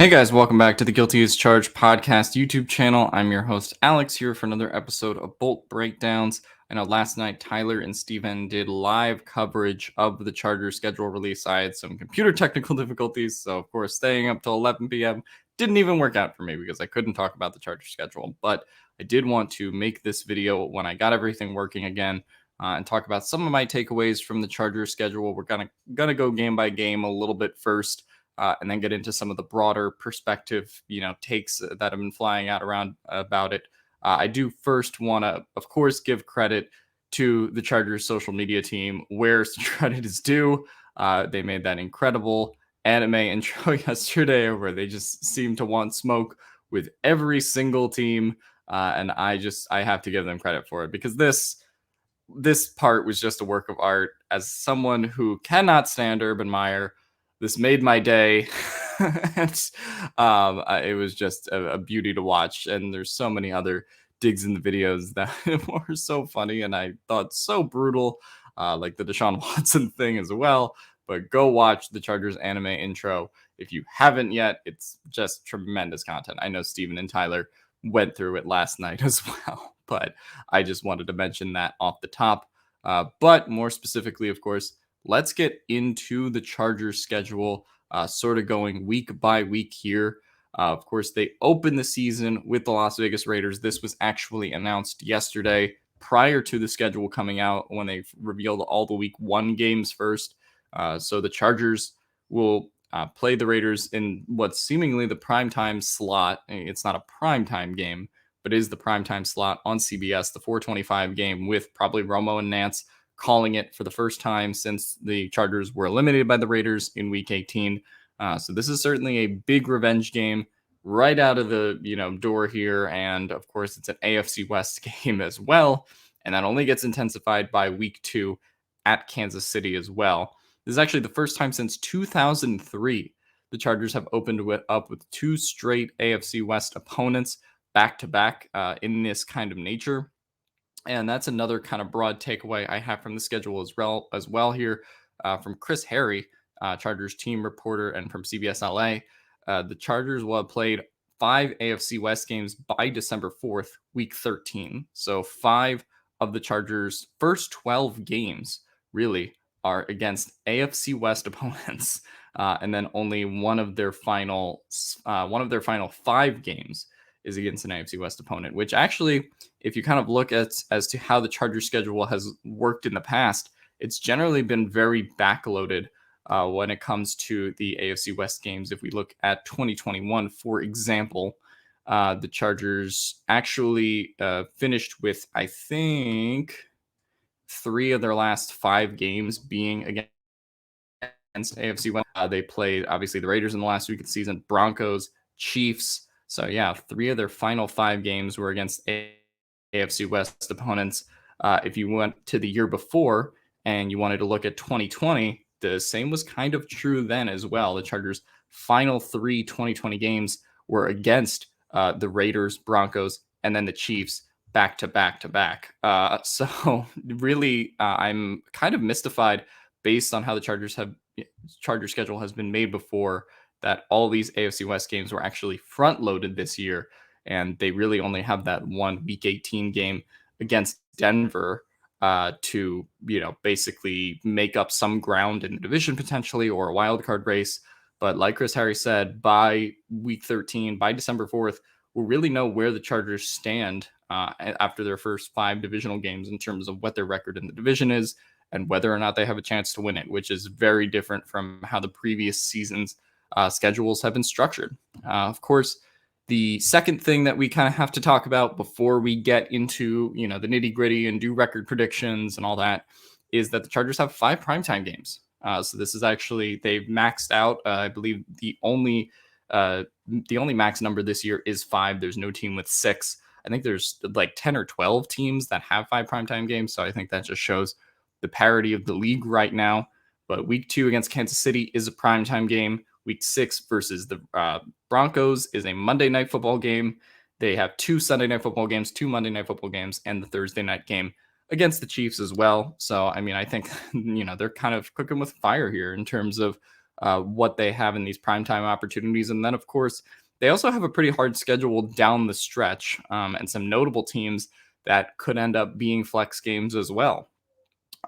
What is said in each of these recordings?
Hey guys, welcome back to the Guilty as Charged podcast YouTube channel. I'm your host Alex here for another episode of Bolt Breakdowns. I know last night Tyler and Steven did live coverage of the Chargers schedule release. I had some computer technical difficulties, so of course staying up till 11 p.m. didn't even work out for me because I couldn't talk about the Chargers schedule. But I did want to make this video when I got everything working again and talk about some of my takeaways from the Chargers schedule. We're gonna go game by game a little bit first. And then get into some of the broader perspective, takes that have been flying out around about it. I do first want to, of course, give credit to the Chargers social media team, where credit is due. They made that incredible anime intro yesterday where they just seem to want smoke with every single team. And I have to give them credit for it because this part was just a work of art. As someone who cannot stand Urban Meyer, this made my day. It was just a beauty to watch. And there's so many other digs in the videos that were so funny and I thought so brutal, like the Deshaun Watson thing as well. But go watch the Chargers anime intro if you haven't yet. It's just tremendous content. I know Steven and Tyler went through it last night as well, but I just wanted to mention that off the top. But more specifically, of course, let's get into the Chargers schedule, sort of going week by week here. Of course, they opened the season with the Las Vegas Raiders. This was actually announced yesterday prior to the schedule coming out when they revealed all the week one games first. So the Chargers will play the Raiders in what's seemingly the primetime slot. It's not a primetime game, but it is the primetime slot on CBS, the 4:25 game with probably Romo and Nance calling it for the first time since the Chargers were eliminated by the Raiders in Week 18. So this is certainly a big revenge game right out of the door here, and of course it's an AFC West game as well, and that only gets intensified by Week 2 at Kansas City as well. This is actually the first time since 2003 the Chargers have opened up with two straight AFC West opponents back to back in this kind of nature. And that's another kind of broad takeaway I have from the schedule as well here from Chris Harry, Chargers team reporter, and from CBS LA. The Chargers will have played 5 AFC West games by December 4th, week 13. So 5 of the Chargers' first 12 games really are against AFC West opponents. And then only one of their final 5 games is against an AFC West opponent, which actually, if you kind of look at as to how the Chargers schedule has worked in the past, it's generally been very backloaded when it comes to the AFC West games. If we look at 2021, for example, the Chargers actually finished with, I think, 3 of their last 5 games being against AFC West. They played, obviously, the Raiders in the last week of the season, Broncos, Chiefs. So, yeah, 3 of their final 5 games were against AFC West opponents. If you went to the year before and you wanted to look at 2020, the same was kind of true then as well. The Chargers' final 3 2020 games were against the Raiders, Broncos, and then the Chiefs back to back to back. So really, I'm kind of mystified based on how the Charger schedule has been made before, that all these AFC West games were actually front-loaded this year, and they really only have that one Week 18 game against Denver to, basically make up some ground in the division potentially or a wild card race. But like Chris Harry said, by Week 13, by December 4th, we'll really know where the Chargers stand after their first 5 divisional games in terms of what their record in the division is and whether or not they have a chance to win it, which is very different from how the previous seasons schedules have been structured. Of course, the second thing that we kind of have to talk about before we get into, the nitty gritty and do record predictions and all that is that the Chargers have 5 primetime games. So this is actually, they've maxed out. I believe the only max number this year is 5. There's no team with 6. I think there's like 10 or 12 teams that have 5 primetime games. So I think that just shows the parity of the league right now. But week 2 against Kansas City is a primetime game. Week 6 versus the Broncos is a Monday Night Football game. They have 2 Sunday Night Football games, 2 Monday Night Football games, and the Thursday night game against the Chiefs as well. So, I mean, I think, they're kind of cooking with fire here in terms of what they have in these primetime opportunities. And then, of course, they also have a pretty hard schedule down the stretch, and some notable teams that could end up being flex games as well.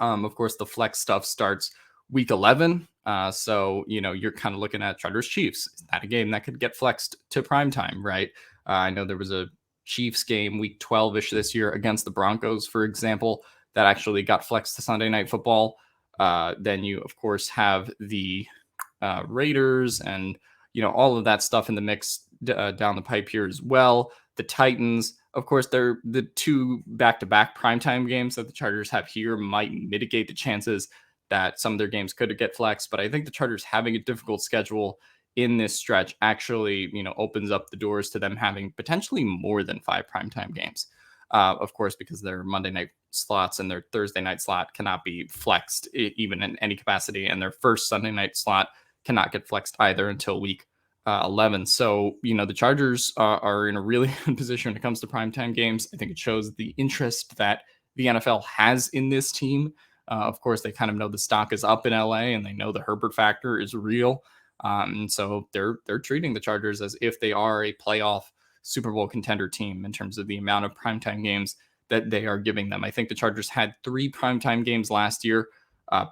Of course, the flex stuff starts week 11. So, you're kind of looking at Chargers Chiefs. Is that a game that could get flexed to primetime, right? I know there was a Chiefs game week 12 ish this year against the Broncos, for example, that actually got flexed to Sunday Night Football. Then you, of course, have the Raiders and all of that stuff in the mix down the pipe here as well. The Titans, of course, they're the two back-to-back primetime games that the Chargers have here might mitigate the chances that some of their games could get flexed. But I think the Chargers having a difficult schedule in this stretch actually, opens up the doors to them having potentially more than 5 primetime games. Of course, because their Monday night slots and their Thursday night slot cannot be flexed even in any capacity, and their first Sunday night slot cannot get flexed either until week 11. So, the Chargers are in a really good position when it comes to primetime games. I think it shows the interest that the NFL has in this team. Of course, they kind of know the stock is up in LA, and they know the Herbert factor is real. And so they're treating the Chargers as if they are a playoff Super Bowl contender team in terms of the amount of primetime games that they are giving them. I think the Chargers had 3 primetime games last year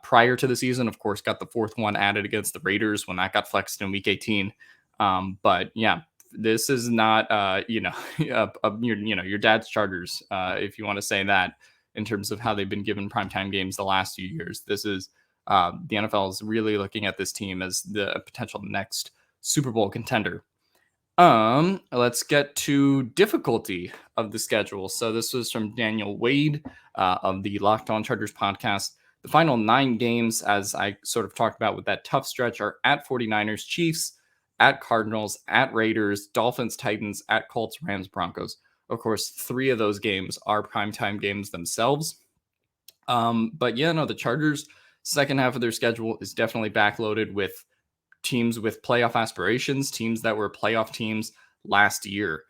prior to the season. Of course, got the 4th one added against the Raiders when that got flexed in week 18. But yeah, this is not, your dad's Chargers, if you want to say that, in terms of how they've been given primetime games the last few years. This is the NFL is really looking at this team as the potential next Super Bowl contender. Let's get to difficulty of the schedule. So this was from Daniel Wade of the Locked On Chargers podcast. The final 9 games, as I sort of talked about with that tough stretch, are at 49ers, Chiefs, at Cardinals, at Raiders, Dolphins, Titans, at Colts, Rams, Broncos. Of course, 3 of those games are primetime games themselves. But yeah, no, the Chargers' second half of their schedule is definitely backloaded with teams with playoff aspirations, teams that were playoff teams last year.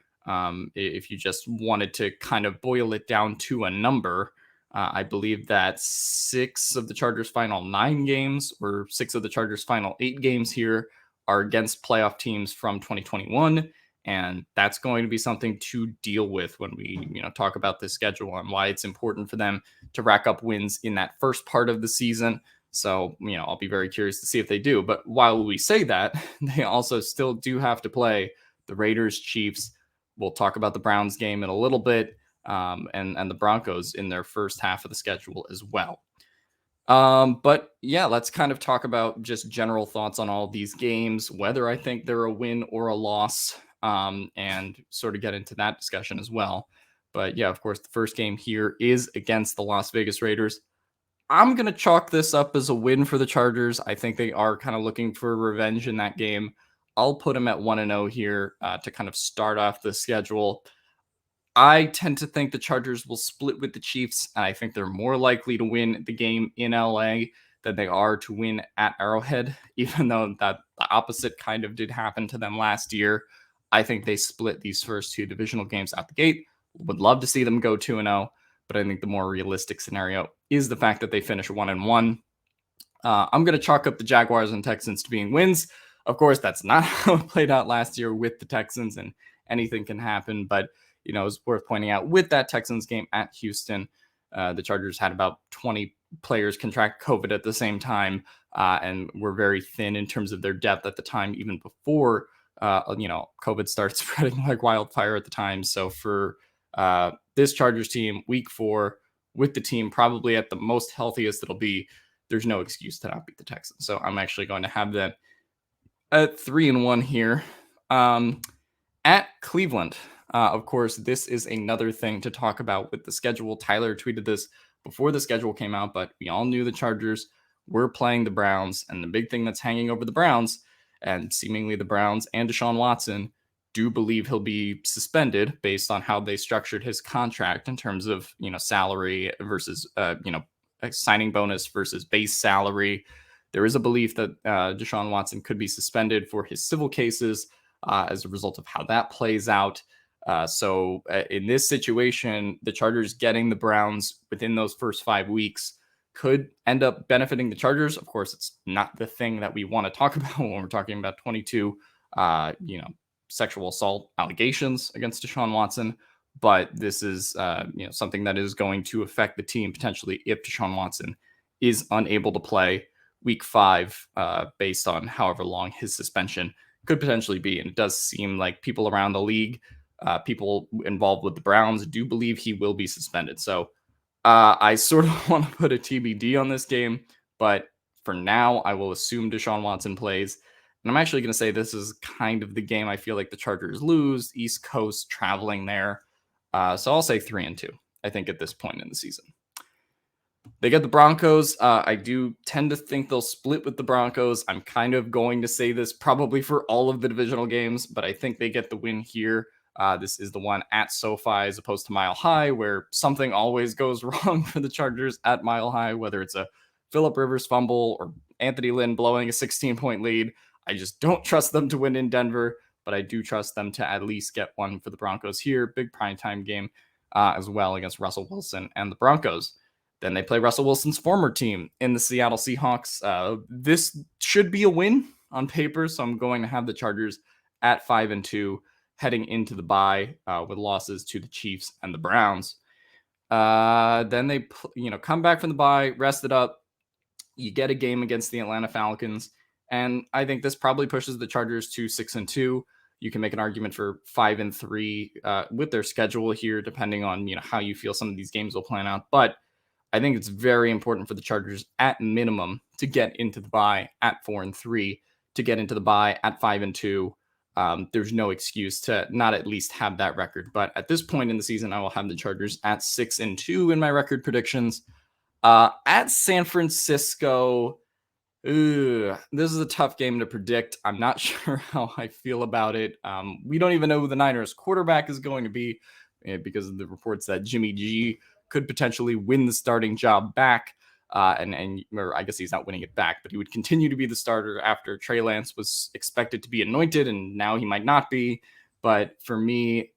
If you just wanted to kind of boil it down to a number, I believe that 6 of the Chargers' final 9 games, or 6 of the Chargers' final 8 games here, are against playoff teams from 2021. And that's going to be something to deal with when we, talk about this schedule and why it's important for them to rack up wins in that first part of the season. So, I'll be very curious to see if they do. But while we say that, they also still do have to play the Raiders, Chiefs. We'll talk about the Browns game in a little bit, and the Broncos in their first half of the schedule as well. But yeah, let's kind of talk about just general thoughts on all of these games, whether I think they're a win or a loss, and sort of get into that discussion as well. But yeah, of course, the first game here is against the Las Vegas Raiders. I'm going to chalk this up as a win for the Chargers. I think they are kind of looking for revenge in that game. I'll put them at 1-0 here to kind of start off the schedule. I tend to think the Chargers will split with the Chiefs, and I think they're more likely to win the game in LA than they are to win at Arrowhead, even though that the opposite kind of did happen to them last year. I think they split these first 2 divisional games out the gate. Would love to see them go 2-0, but I think the more realistic scenario is the fact that they finish 1-1. I'm going to chalk up the Jaguars and Texans to being wins. Of course, that's not how it played out last year with the Texans, and anything can happen. But, it's worth pointing out with that Texans game at Houston, the Chargers had about 20 players contract COVID at the same time, and were very thin in terms of their depth at the time, even before, COVID started spreading like wildfire at the time. So for this Chargers team, week 4, with the team probably at the most healthiest it'll be, there's no excuse to not beat the Texans. So I'm actually going to have them at 3-1 here. At Cleveland, of course, this is another thing to talk about with the schedule. Tyler tweeted this before the schedule came out, but we all knew the Chargers were playing the Browns, and the big thing that's hanging over the Browns, and seemingly the Browns and Deshaun Watson do believe he'll be suspended based on how they structured his contract in terms of, salary versus, a signing bonus versus base salary. There is a belief that Deshaun Watson could be suspended for his civil cases as a result of how that plays out. So in this situation, the Chargers getting the Browns within those first 5 weeks could end up benefiting the Chargers. Of course, it's not the thing that we want to talk about when we're talking about 22, sexual assault allegations against Deshaun Watson. But this is, something that is going to affect the team potentially if Deshaun Watson is unable to play Week 5, based on however long his suspension could potentially be. And it does seem like people around the league, people involved with the Browns, do believe he will be suspended. So I sort of want to put a TBD on this game, but for now, I will assume Deshaun Watson plays. And I'm actually going to say this is kind of the game I feel like the Chargers lose. East Coast traveling there. So I'll say 3-2, I think, at this point in the season. They get the Broncos. I do tend to think they'll split with the Broncos. I'm kind of going to say this probably for all of the divisional games, but I think they get the win here. This is the one at SoFi as opposed to Mile High, where something always goes wrong for the Chargers at Mile High, whether it's a Phillip Rivers fumble or Anthony Lynn blowing a 16-point lead. I just don't trust them to win in Denver, but I do trust them to at least get one for the Broncos here. Big primetime game as well against Russell Wilson and the Broncos. Then they play Russell Wilson's former team in the Seattle Seahawks. This should be a win on paper, so I'm going to have the Chargers at 5-2 heading into the bye with losses to the Chiefs and the Browns. Then they come back from the bye, rest it up. You get a game against the Atlanta Falcons, and I think this probably pushes the Chargers to 6-2. You can make an argument for 5-3 with their schedule here, depending on how you feel some of these games will plan out. But I think it's very important for the Chargers at minimum to get into the bye at 4-3, to get into the bye at 5-2. There's no excuse to not at least have that record. But at this point in the season, I will have the Chargers at 6-2 in my record predictions. At San Francisco, this is a tough game to predict. I'm not sure how I feel about it. We don't even know who the Niners quarterback is going to be because of the reports that Jimmy G could potentially win the starting job back. Or I guess he's not winning it back, but he would continue to be the starter after Trey Lance was expected to be anointed, and now he might not be. But for me,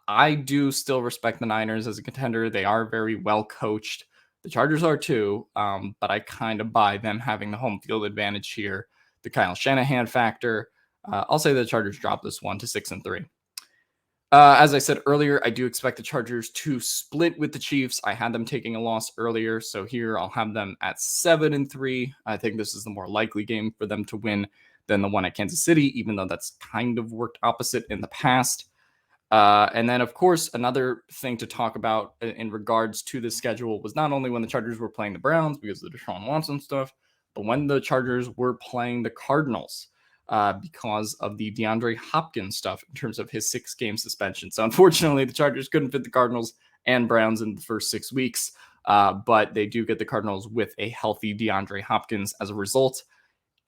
I do still respect the Niners as a contender. They are very well coached. The Chargers are too, but I kind of buy them having the home field advantage here. The Kyle Shanahan factor. I'll say the Chargers drop this one to 6-3. As I said earlier, I do expect the Chargers to split with the Chiefs. I had them taking a loss earlier, so here I'll have them at 7-3. I think this is the more likely game for them to win than the one at Kansas City, even though that's kind of worked opposite in the past. And then, of course, another thing to talk about in regards to the schedule was not only when the Chargers were playing the Browns because of the Deshaun Watson stuff, but when the Chargers were playing the Cardinals. Because of the DeAndre Hopkins stuff in terms of his 6-game suspension. So unfortunately, the Chargers couldn't fit the Cardinals and Browns in the first 6 weeks, but they do get the Cardinals with a healthy DeAndre Hopkins as a result.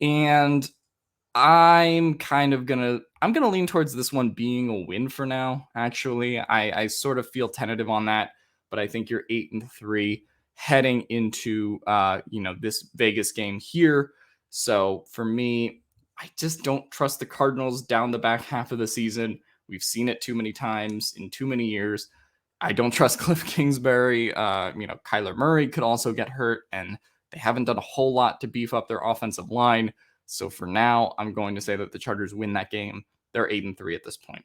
And I'm gonna lean towards this one being a win for now. Actually, I sort of feel tentative on that, but I think you're 8-3 heading into this Vegas game here. So for me, I just don't trust the Cardinals down the back half of the season. We've seen it too many times in too many years. I don't trust Cliff Kingsbury. Kyler Murray could also get hurt, and they haven't done a whole lot to beef up their offensive line. So for now, I'm going to say that the Chargers win that game. They're 8-3 at this point.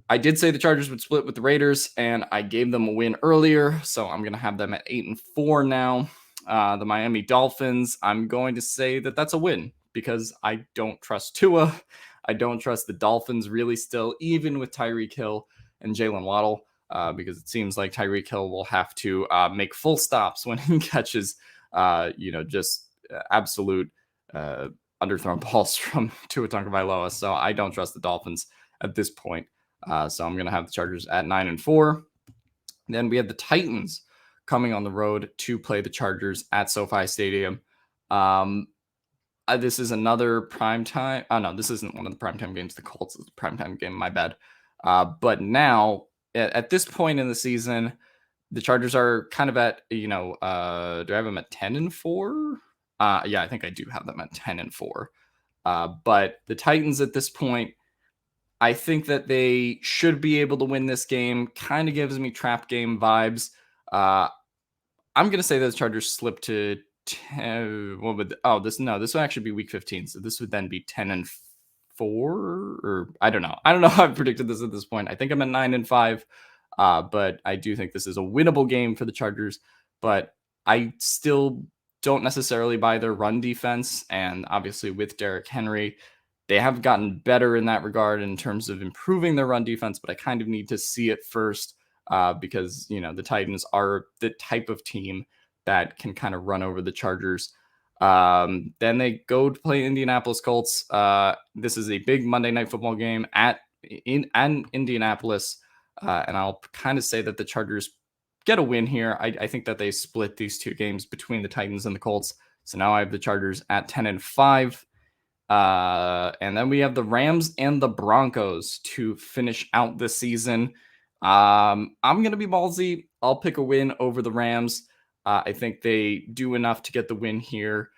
I did say the Chargers would split with the Raiders, and I gave them a win earlier, so I'm going to have them at 8-4 now. The Miami Dolphins, I'm going to say that that's a win because I don't trust Tua. I don't trust the Dolphins really still, even with Tyreek Hill and Jalen Waddle, because it seems like Tyreek Hill will have to make full stops when he catches, absolute underthrown balls from Tua Tagovailoa. So I don't trust the Dolphins at this point. So I'm going to have the Chargers at 9-4. Then we have the Titans coming on the road to play the Chargers at SoFi Stadium. This is another primetime. Oh, no, this isn't one of the primetime games. The Colts is a primetime game. My bad. But now, at this point in the season, the Chargers are kind of at, do I have them at 10-4? Yeah, I think I do have them at 10-4. But the Titans at this point, I think that they should be able to win this game. Kind of gives me trap game vibes. I'm gonna say those Chargers slip to 10. What would this would actually be week 15, so this would then be 10-4, or I don't know. I don't know how I've predicted this at this point. I think I'm at 9-5, but I do think this is a winnable game for the Chargers. But I still don't necessarily buy their run defense, and obviously with Derrick Henry, they have gotten better in that regard in terms of improving their run defense. But I kind of need to see it first because the Titans are the type of team that can kind of run over the Chargers. Then they go to play Indianapolis Colts. This is a big Monday Night Football game in Indianapolis, and I'll kind of say that the Chargers get a win here. I think that they split these two games between the Titans and the Colts. So now I have the Chargers at 10-5. And then we have the Rams and the Broncos to finish out the season. I'm going to be ballsy. I'll pick a win over the Rams. I think they do enough to get the win here.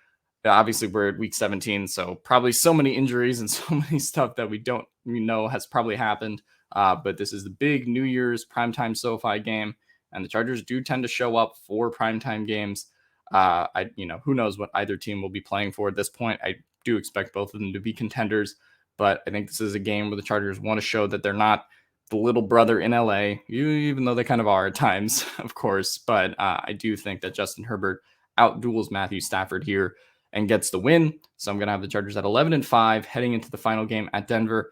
Obviously, we're at week 17, so probably so many injuries and so many stuff that we know has probably happened. But this is the big New Year's primetime SoFi game, and the Chargers do tend to show up for primetime games. Who knows what either team will be playing for at this point. I do expect both of them to be contenders, but I think this is a game where the Chargers want to show that they're not the little brother in LA, even though they kind of are at times, of course. But I do think that Justin Herbert outduels Matthew Stafford here and gets the win. So I'm going to have the Chargers at 11-5 heading into the final game at Denver.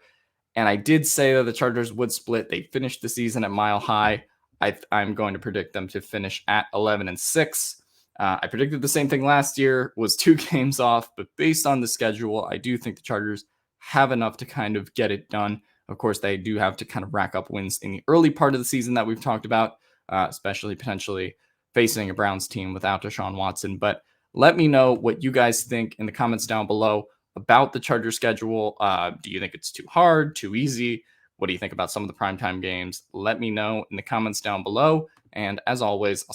And I did say that the Chargers would split. They finished the season at Mile High. I'm going to predict them to finish at 11-6. I predicted the same thing last year, was 2 games off, but based on the schedule, I do think the Chargers have enough to kind of get it done. Of course, they do have to kind of rack up wins in the early part of the season that we've talked about, especially potentially facing a Browns team without Deshaun Watson. But let me know what you guys think in the comments down below about the Chargers schedule. Do you think it's too hard, too easy? What do you think about some of the primetime games? Let me know in the comments down below. And as always, I'll